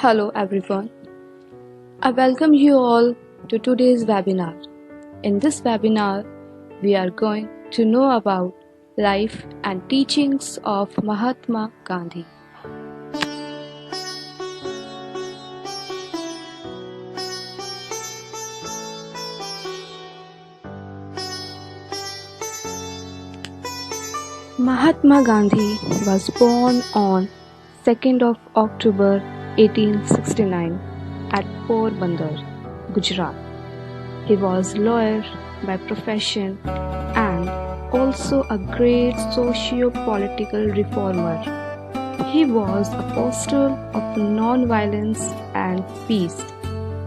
Hello everyone. I welcome you all to today's webinar. In this webinar, we are going to know about life and teachings of Mahatma Gandhi. Mahatma Gandhi was born on 2nd of October 1869 at Porbandar, Gujarat. He was lawyer by profession and also a great socio-political reformer. He was apostle of non-violence and peace.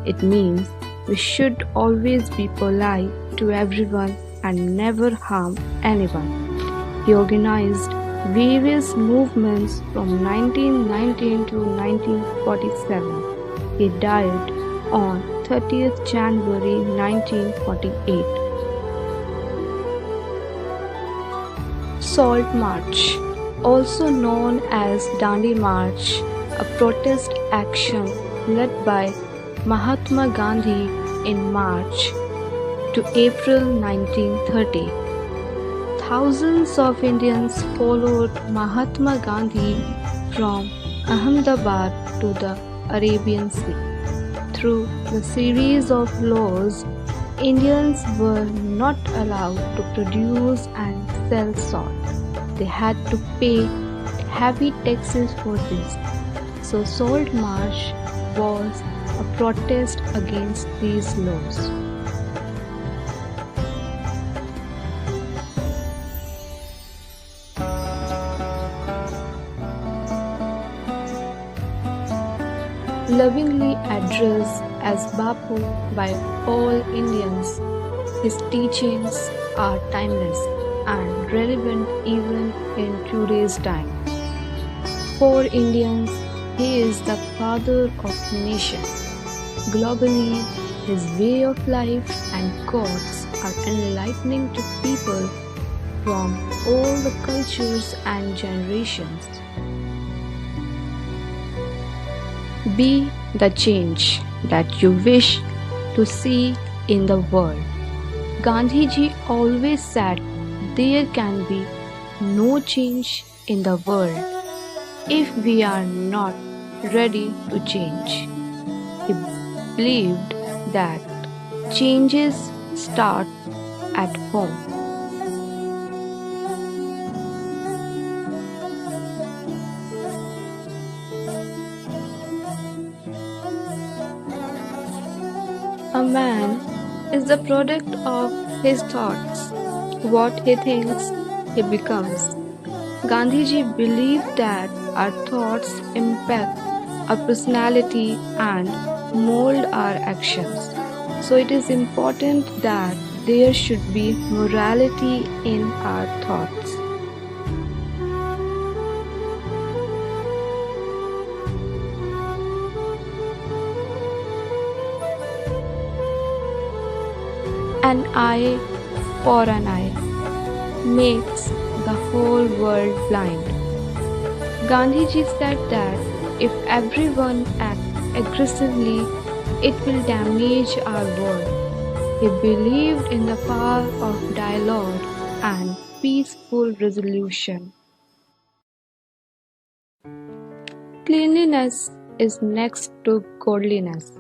It means we should always be polite to everyone and never harm anyone. He organized various movements from 1919 to 1947. He died on 30th January 1948. Salt March, also known as Dandi March, a protest action led by Mahatma Gandhi in March to April 1930. Thousands of Indians followed Mahatma Gandhi from Ahmedabad to the Arabian Sea. Through the series of laws, Indians were not allowed to produce and sell salt. They had to pay heavy taxes for this. So Salt March was a protest against these laws. Lovingly addressed as Bapu by all Indians, his teachings are timeless and relevant even in today's time. For Indians, he is the father of nations. Globally, his way of life and quotes are enlightening to people from all the cultures and generations. Be the change that you wish to see in the world. Gandhiji always said there can be no change in the world if we are not ready to change. He believed that changes start at home. A man is the product of his thoughts. What he thinks, he becomes. Gandhiji believed that our thoughts impact our personality and mold our actions. So it is important that there should be morality in our thoughts. An eye for an eye makes the whole world blind. Gandhiji said that if everyone acts aggressively, it will damage our world. He believed in the power of dialogue and peaceful resolution. Cleanliness is next to godliness.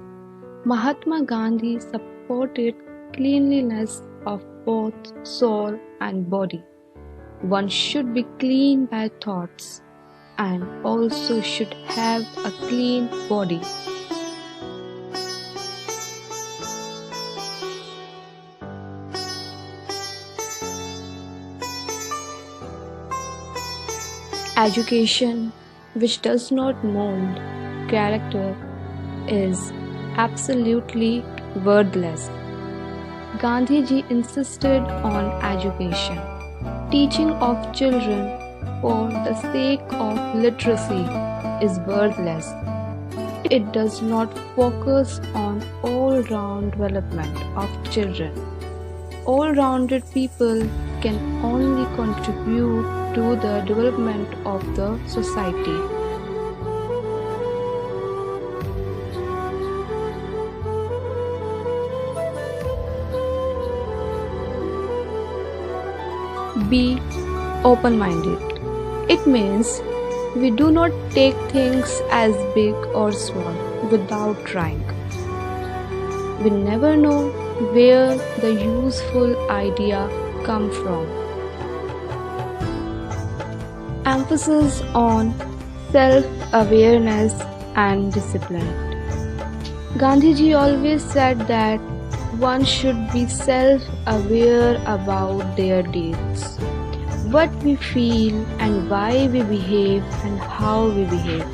Mahatma Gandhi supported cleanliness of both soul and body. One should be clean by thoughts and also should have a clean body. Education which does not mold character is absolutely worthless. Gandhiji insisted on education. Teaching of children for the sake of literacy is worthless. It does not focus on all-round development of children. All-rounded people can only contribute to the development of the society. Be open minded. It means we do not take things as big or small without trying. We never know where the useful idea come from. Emphasis on self-awareness and discipline. Gandhiji always said that one should be self-aware about their deeds, what we feel and why we behave and how we behave.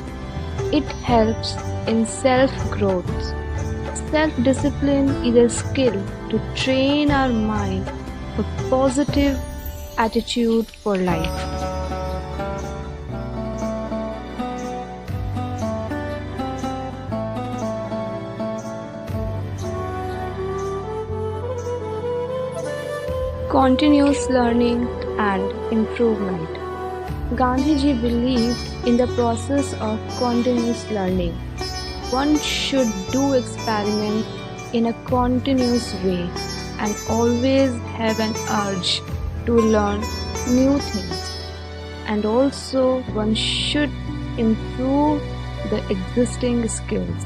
It helps in self-growth. Self-discipline is a skill to train our mind for positive attitude for life. Continuous learning and improvement. Gandhiji believed in the process of continuous learning. One should do experiment in a continuous way and always have an urge to learn new things. And also one should improve the existing skills.